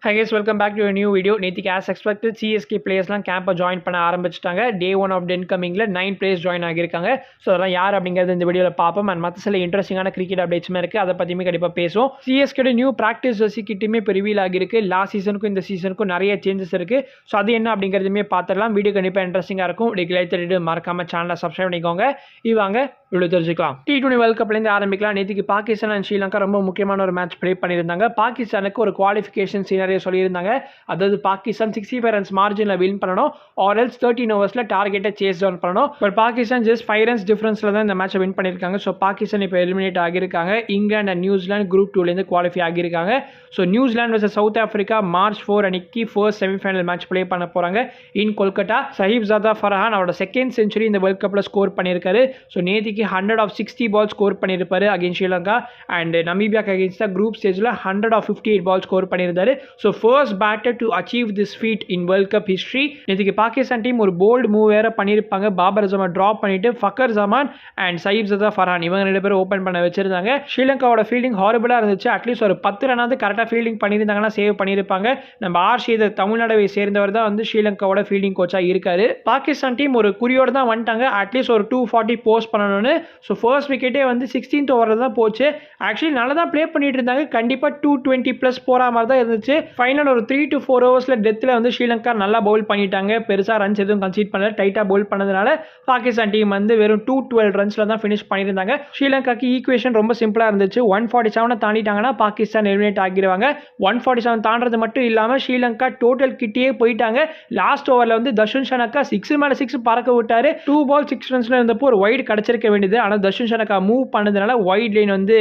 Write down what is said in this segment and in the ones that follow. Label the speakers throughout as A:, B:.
A: Hi guys, welcome back to a new video. நேத்திக்கு as expected CSK players-லாம் கேம்பை join பண்ண ஆரம்பிச்சிட்டாங்க. Day 1 of incoming-ல 9 players ஜாயின் ஆகியிருக்காங்க. ஸோ அதெல்லாம் யார் அப்படிங்கிறது இந்த வீடியோவில் பார்ப்போம். அண்ட் மற்ற சில இன்ட்ரெஸ்டிங்கான கிரிக்கெட் அப்டேட்ஸுமே இருக்குது, அதை பற்றியுமே கண்டிப்பாக பேசுவோம். சிஎஸ்கேட நியூ ப்ராக்டிஸ் ஜெர்சி கிட்டுமே இப்போ ரிவீல் ஆகியிருக்கு. லாஸ்ட் சீசனுக்கும் இந்த சீசனுக்கும் நிறைய சேஞ்சஸ் இருக்குது. ஸோ அது என்ன அப்படிங்கிறதுமே பார்த்துடலாம். வீடியோ கண்டிப்பாக இன்ட்ரெஸ்டிங்காக இருக்கும். லைக் பண்ணிட்டு மறக்காமல் சேனலை சப்ஸ்கிரைப் பண்ணிக்கோங்க. இவாங்க வீடியோ தெரிஞ்சுக்கலாம். T20 வேர்ல்ட் கப்லேருந்து ஆரம்பிக்கலாம். நேற்றுக்கு பாகிஸ்தான் அண்ட் ஸ்ரீலங்கா ரொம்ப முக்கியமான ஒரு மேட்ச் ப்ளே பண்ணியிருந்தாங்க. பாகிஸ்தானுக்கு ஒரு குவாலிஃபிகேஷன் சீனரியை சொல்லியிருந்தாங்க. அதாவது பாகிஸ்தான் 65 ரன்ஸ் மார்ஜினில் வின் பண்ணணும், ஆர் எல்ஸ் 13 ஓவர்ஸில் டார்கெட்டை சேஸ் டவுன் பண்ணணும். பட் பாகிஸ்தான் ஜஸ்ட் 5 ரன்ஸ் டிஃபரன்ஸில் தான் இந்த மேட்சை வின் பண்ணியிருக்காங்க. ஸோ பாகிஸ்தான் இப்போ எலிமினேட் ஆகியிருக்காங்க. இங்கிலாந்து அண்ட் நியூசிலாந்து குரூப் 2லேருந்து குவாலிஃபை ஆகியிருக்காங்க. So New Zealand versus South Africa March 4 அன்னைக்கு ஃபர்ஸ்ட் செமிஃபைனல் மேட்ச் ப்ளே பண்ண போகிறாங்க இன் கொல்கட்டா. சஹிப்ஜாதா ஃபர்ஹான் அவரோட செகண்ட் செஞ்சுரி இந்த வேர்ல்ட் கப்பில் ஸ்கோர் பண்ணியிருக்காரு. ஸோ நேற்றுக்கு 100 of 60 பால் ஸ்கோர் பண்ணியிருப்பாரு அகேன்ஸ்ட் ஸ்ரீலங்கா. அண்ட் நமீபியாக்கு அகேன்ஸ்ட் குரூப் ஸ்டேஜில் 100 of 58 பால் ஸ்கோர் பண்ணியிருந்தாரு. So first batter to achieve this feat in world cup history. நேற்றுக்கு பாகிஸ்தான் டீம் ஒரு போல்டு மூவ் வேற பண்ணியிருப்பாங்க. பாபர் அசமை ட்ராப் பண்ணிட்டு ஃபக்கர் ஜமான் அண்ட் சஹிப்ஜாதா ஃபர்ஹான் இவங்க 2 பேரும் ஓப்பன் பண்ண வச்சிருந்தாங்க. ஸ்ரீலங்காவோட ஃபீல்டிங் ஹாரிபிளாக இருந்துச்சு. அட்லீஸ்ட் ஒரு 10 ரன்னாவது கரெக்டாக ஃபீல்டிங் பண்ணியிருந்தாங்கன்னா சேவ் பண்ணியிருப்பாங்க. நம்ம ஆர் ஸ்ரீதர் தமிழ்நாடுவை சேர்ந்தவர் தான் வந்து ஸ்ரீலங்காவோட ஃபீல்டிங் கோச்சாக இருக்காரு. பாகிஸ்தான் டீம் ஒரு குறியோடு தான் வந்துட்டாங்க. அட்லீஸ்ட் ஒரு 240 போஸ்ட் பண்ணணும்னு. ஸோ ஃபர்ஸ்ட் விக்கெட்டே வந்து 16th ஓவரில் தான் போச்சு. ஆக்சுவலி நல்லா தான் ப்ளே பண்ணிட்டு இருந்தாங்க. கண்டிப்பாக 220+ போகிற மாதிரி தான் இருந்துச்சு. ஃபைனல் ஒரு 3 to 4 ஓவர்ஸில் டெத்தில் வந்து ஸ்ரீலங்கா நல்லா பவுல் பண்ணிட்டாங்க. பெருசாக ரன்ஸ் எதுவும் கன்சீட் பண்ணல. டைட்டாக பவுல் பண்ணதுனால பாகிஸ்தான் டீம் வந்து வெறும் 212 ரன்ஸில் தான் ஃபினிஷ் பண்ணியிருந்தாங்க. ஸ்ரீலங்காக்கு ஈக்குவேஷன் ரொம்ப சிம்பிளாக இருந்துச்சு. 147 தாண்டிட்டாங்கன்னா பாகிஸ்தான் எலிமினேட் ஆகிடுவாங்க. 147 தாண்டது மட்டும் இல்லாமல் ஸ்ரீலங்கா டோட்டல் கிட்டே போயிட்டாங்க. லாஸ்ட் ஓவரில் வந்து தர்ஷன் ஷனக்கா 6 மேலே 6 பறக்க விட்டாரு. 2 பால் 6 ரன்ஸ்ல இருந்தப்போ ஒரு வைடு கிடைச்சிருக்க வேண்டியது. ஆனால் தர்ஷன் ஷனக்கா மூவ் பண்ணதுனால வைட் லைன் வந்து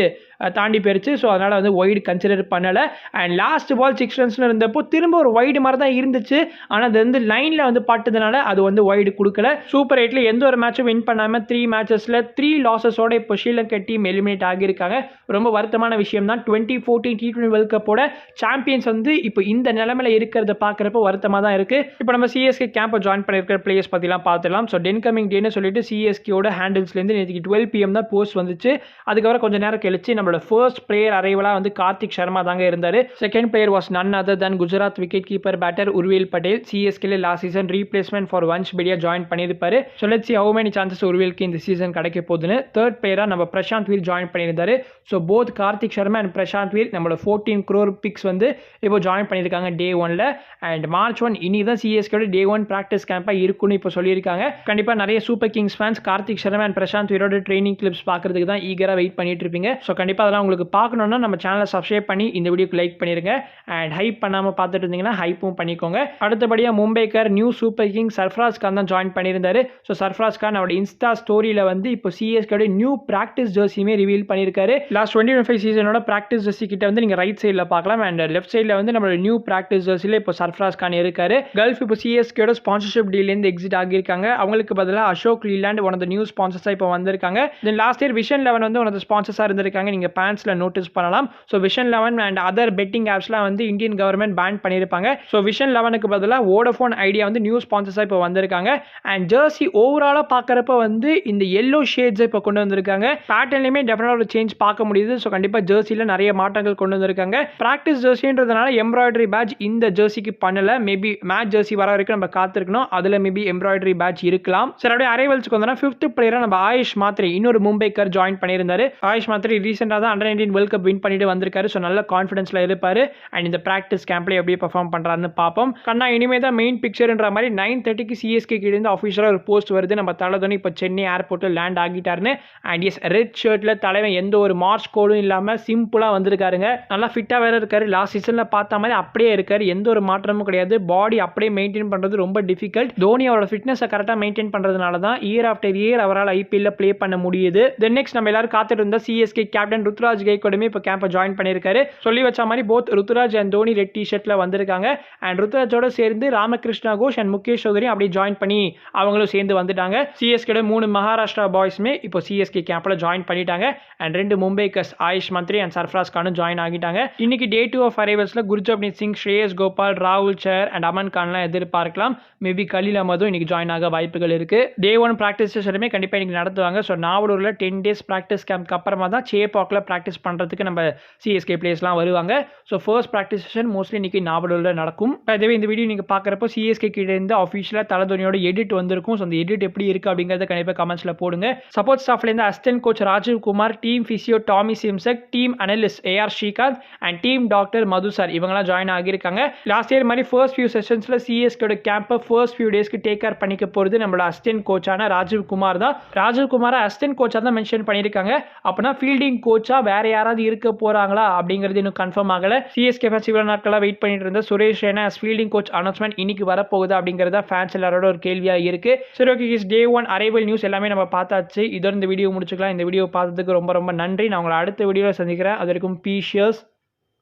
A: தாண்டி போயிருச்சு. ஸோ அதனால் வந்து வைடு கன்சிடர் பண்ணலை. அண்ட் லாஸ்ட் பால் 6 ரன்ஸ்ல இருந்தப்போ திரும்ப ஒரு வைடு மாதிரி தான் இருந்துச்சு. ஆனால் அது வந்து லைனில் வந்து பட்டதுனால அது வந்து வைடு கொடுக்கல. சூப்பர் 8ல எந்த ஒரு மேட்சும் வின் பண்ணாமல் 3 மேட்சஸில் 3 லாஸஸோட இப்போ ஸ்ரீலங்கா டீம் எலிமினேட் ஆகியிருக்காங்க. ரொம்ப வருத்தமான விஷயம் தான். 2014 T20 வேர்ல்ட் கப்போட சாம்பியன்ஸ் வந்து இப்போ இந்த நிலைமையில இருக்கிறத பார்க்குறப்ப வருத்தமாக தான் இருக்குது. இப்போ நம்ம சிஎஸ்கே கேம்பை ஜாயின் பண்ணியிருக்கிற பிளேயர்ஸ் பற்றிலாம் பார்த்துலாம். ஸோ இன்கமிங் டேன்னு சொல்லிட்டு சிஎஸ்கேயோட ஹேண்டில்ஸ்லேருந்து நேற்றுக்கு 12 PM தான் போஸ்ட் வந்துச்சு. அதுக்கப்புறம் கொஞ்சம் நேரம் கழிச்சு நம்மளோட ஃபர்ஸ்ட் பிளேயர் அரைவலாக வந்து கார்த்திக் சர்மா தாங்க இருந்தார். Second player was none other than Gujarat wicket keeper batter Urvil Patel. சிஎஸ்கேல last season replacement for Vansh பெடியா ஜாயின் பண்ணியிருப்பாரு. So let's see how many chances உர்வேலுக்கு இந்த சீசன் கிடைக்க போகுதுன்னு. தேர்ட் பிளேயராக நம்ம பிரசாந்த் வீர் ஜாயின் பண்ணியிருந்தாரு. So both Karthik Sharma and Prashant Veer நம்மளோட 14 crore பிக்ஸ் வந்து இப்போ ஜாயின் பண்ணியிருக்காங்க Day 1ல. அண்ட் March 1 இனி தான் சிஎஸ்கேட Day 1 ப்ராக்டிஸ் கேம்பாக இருக்குன்னு இப்போ சொல்லியிருக்காங்க. கண்டிப்பாக நிறைய Super Kings fans Karthik Sharma and Prashant வீரோட ட்ரைனிங் கிளிப்ஸ் பார்க்கறதுக்கு தான் ஈகராக வெயிட் பண்ணிட்டு இருப்பீங்க. ஸோ கண்டிப்பாக அதெல்லாம் உங்களுக்கு பார்க்கணுன்னா நம்ம சேனலை சப்ஸ்கிரைப் பண்ணி இந்த வீடியோக்கு லைக் பண்ணிருங்க. அண்ட் ஹைப் பண்ணாமல் பார்த்துட்டு இருந்தீங்கன்னா ஹைப்பும் பண்ணிக்கோங்க. அடுத்தபடியாக Mumbaikar new Super King Sarfaraz Khan தான் ஜாயின் பண்ணியிருந்தாரு. ஸோ சர்ஃப்ராஸ் கான் அவரோட இன்ஸ்டா ஸ்டோரியில் வந்து இப்போ சிஎஸ்கேட நியூ ப்ராக்டிஸ் ஜெர்சியுமே ரிவீல் பண்ணியிருக்காரு. லாஸ்ட் 2025 சீசனோட ப்ராக்டிஸ் ஜெர்சி கிட்ட வந்து நீங்கள் ரைட் சைடில் பார்க்கலாம். அண்ட் லெஃப்ட் சைடில் வந்து நம்மளோட நியூ ப்ராக்டிஸ் ஜெர்சியில் இப்போ சர்ஃப்ராஸ் கான் இருக்காரு. கல்ஃப் இப்போ சிஎஸ்கேட ஸ்பான்சர்ஷிப் டீலேருந்து எக்ஸிட் ஆகியிருக்காங்க. அவங்களுக்கு பதிலாக Ashok Leyland one of the new ஸ்பான்சர்ஸாக இப்போ வந்திருக்காங்க. தென் லாஸ்ட் இயர் விஷன் 11 வந்து ஒன் ஆஃப் த ஸ்பான்சர்ஸாக இருந்திருக்காங்க. நீங்கள் பேன்ஸில் நோட்டீஸ் பண்ணலாம். So Vision 11 and other betting ஆப்ஸ்லாம் வந்து இந்தியன் கவர்மெண்ட் பேன் பண்ணியிருப்பாங்க. ஸோ விஷன் 11க்கு பதிலாக வோடஃபோன் ஐடியா வந்து நியூ ஸ்பான்சர்ஸாக இப்போ வந்திருக்காங்க. அண்ட் ஜெர்சி ஓவராலாக பார்க்குறப்ப வந்து இந்த எல்லோ ஷேட்ஸை இப்போ கொண்டு வந்திருக்காங்க. பேட்டர்ன்லையுமே டெஃபினட்டாக ஒரு சேஞ்ச் பார்க்க முடியுது. ஸோ கண்டிப்பாக ஜெர்சியில் நிறைய மாற்றங்கள் கொண்டு வந்திருக்காங்க. ப்ராக்டிஸ் ஜெர்சின்றதுனால எம்ப்ராய்டரி பேட்ச் இந்த ஜெர்சிக்கு பண்ணல. மேபி மேட்ச் ஜெர்சி வர வரைக்கும் நம்ம காத்திருக்கணும். அதில் மேபி எம்ப்ராய்டரி பேட்ச் இருக்கலாம். சரி, அப்படியே அரைவல்ஸ்க்கு வந்தோம்னா 5th பிளேயராக நம்ம ஆயுஷ் மாத்ரே இன்னொரு மும்பைக்கர் ஜாயின் பண்ணியிருந்தாரு. ஆயுஷ் மாத்ரே ரீசெண்டாக தான் Under-19 வேர்ல்ட் கப் வின் பண்ணிட்டு வந்திருக்காரு. ஸோ நல்ல கான்ஃபிடன்ஸ்ல இருப்பாரு. அண்ட் இந்த ப்ராக்டிஸ் கேம்ப்ல எப்படி பெர்ஃபார்ம் பண்றாருன்னு பார்ப்போம். கண்ணா இனிமே தான் மெயின் பிக்சர்ன்ற மாதிரி 9:30க்கு சிஎஸ்கே கிட்ட இருந்து ஆஃபீஷியலாக ஒரு போஸ்ட் வருது. நம்ம தலதோனி இப்போ சென்னை ஏர்போர்ட்டில் லேண்ட் ஆகிட்டாருன்னு. அண்ட் எஸ் ரெட் ஷர்ட்ல தலைவன் எந்த ஒரு மார்ச் கோடும் இல்லாமல் சிம்பிளாக வந்திருக்காருங்க. நல்லா ஃபிட்டாக வேற இருக்காரு. லாஸ்ட் சீசனில் பார்த்த மாதிரி அப்படியே இருக்காரு. எந்த ஒரு மாற்றமும் கிடையாது. பாடி அப்படியே மெயின்டைன் பண்றது ரொம்ப டிஃபிகல்ட். தோனி அவரோட ஃபிட்னஸை கரெக்டாக மெயின்டைன் பண்றதுனால தான் இயர் ஆஃப்டர் இயர் அவரால் ஐபிஎல்ல ப்ளே பண்ண முடியுது. தென் நெக்ஸ்ட் நம்ம எல்லாரும் காத்துட்டு இருந்தா சிஎஸ்கே கேப்டன் ருத்ராஜ் கைக்வாடுமே இப்போ கேம்பை ஜாயின் பண்ணியிருக்காரு. சொல்லி வச்ச மாதிரி both Ruturaj and Dhoni red டி-ஷர்ட்ல வந்திருக்காங்க. அண்ட் ருத்ராஜோட சேர்ந்து ராமகிருஷ்ணா கோஷ் அண்ட் முகேஷ் சௌதரி அப்படியே ஜாயின் பண்ணி அவங்களும் சேர்ந்து வந்துட்டாங்க. சிஎஸ்கேட 3 மகாராஷ்டிரா பாய்ஸ்மே இப்போ சிஎஸ்கே கேம்ப்ல ஜாயின் பண்ணிட்டாங்க. அண்ட் 2 மும்பைக்கர்ஸ் ஆயுஷ் மந்த்ரி அண்ட் சர்ஃப்ராஸ் கானும் ஜாயின் ஆகிட்டாங்க. இன்னைக்கு Day 2 ஆஃப் அரைவல்ஸ்ல குர்ஜப்னீத் சிங், ஸ்ரேயஸ் கோபால், ராகுல் சர் அண்ட் அமன் கான்லாம் எதிர்பார்க்கலாம். மேபி கலீல் அஹமதும் இன்னைக்கு ஜாயின் ஆக வாய்ப்புகள் இருக்கு. Day 1 ப்ராக்டிஸ் செஷனுமே கண்டிப்பாக இன்னைக்கு நடத்துவாங்க. ஸோ நாவலூரில் 10 days ப்ராக்டிஸ் கேம்ப்க்கு அப்புறமா தான் சேப்பாக்கில் ப்ராக்டிஸ் பண்ணுறதுக்கு நம்ம சிஎஸ்கே பிளேயர்ஸ்லாம் வருவாங்க. So first practice session mostly இன்னைக்கு நாவலூரில் நடக்கும். அதுவே இந்த வீடியோ நீங்கள் பார்க்குறப்போ சிஎஸ்கே கீழே இருந்து அஃபிஷியலாக தல தோனியோட எடிட் வந்திருக்கும். ஸோ அந்த எடிட் எப்படி இருக்குது அப்படிங்கிறத கண்டிப்பாக கமெண்ட்ஸில் போடுங்க. சப்போர்ட் ஸ்டாஃப்லேருந்து assistant coach Rajiv Kumar, team physio Tommy Simsek, team analyst AR Srikanth and team doctor Madhu sir இவங்கெல்லாம் ஜாயின் ஆகியிருக்காங்க. லாஸ்ட் இயர் மாதிரி ஃபர்ஸ்ட் ஃபியூ செஷன்ஸில் சிஎஸ்கேட கேம்பை ஃபர்ஸ்ட் ஃபியூ டேஸ்க்கு டேக் கேர் பண்ணிக்க போகிறது நம்மளோட அசிஸ்டன்ட் கோச்சான ராஜீவ் குமார் தான். ராஜீவ் குமாரை அசிஸ்டன்ட் கோச்சாக தான் மென்ஷன் பண்ணியிருக்காங்க. அப்படின்னா ஃபீல்டிங் கோச்சாக வேற யாராவது இருக்க போகிறாங்களா அப்படிங்கிறது இன்னும் கன்ஃபார்ம் ஆகலை. சிஎஸ்கே ஃபேன்ஸ் இவ்வளோ நாட்களாக வெயிட் பண்ணிட்டு இருந்த Suresh Raina fielding coach announcement இன்னைக்கு வரப்போகுது அப்படிங்கிறத ஃபேன்ஸ் எல்லாரோட ஒரு கேள்வியாக இருக்கு. சரி, ஓகே, டே 1 அரைவல் நியூஸ் எல்லாமே நம்ம பார்த்தாச்சு. இதோட இந்த வீடியோ முடிச்சுக்கலாம். இந்த வீடியோ பார்த்ததுக்கு ரொம்ப ரொம்ப நன்றி. நான் உங்களை அடுத்த வீடியோவில் சந்திக்கிறேன். அது வரைக்கும் பீஷியர்ஸ்,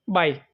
A: பை.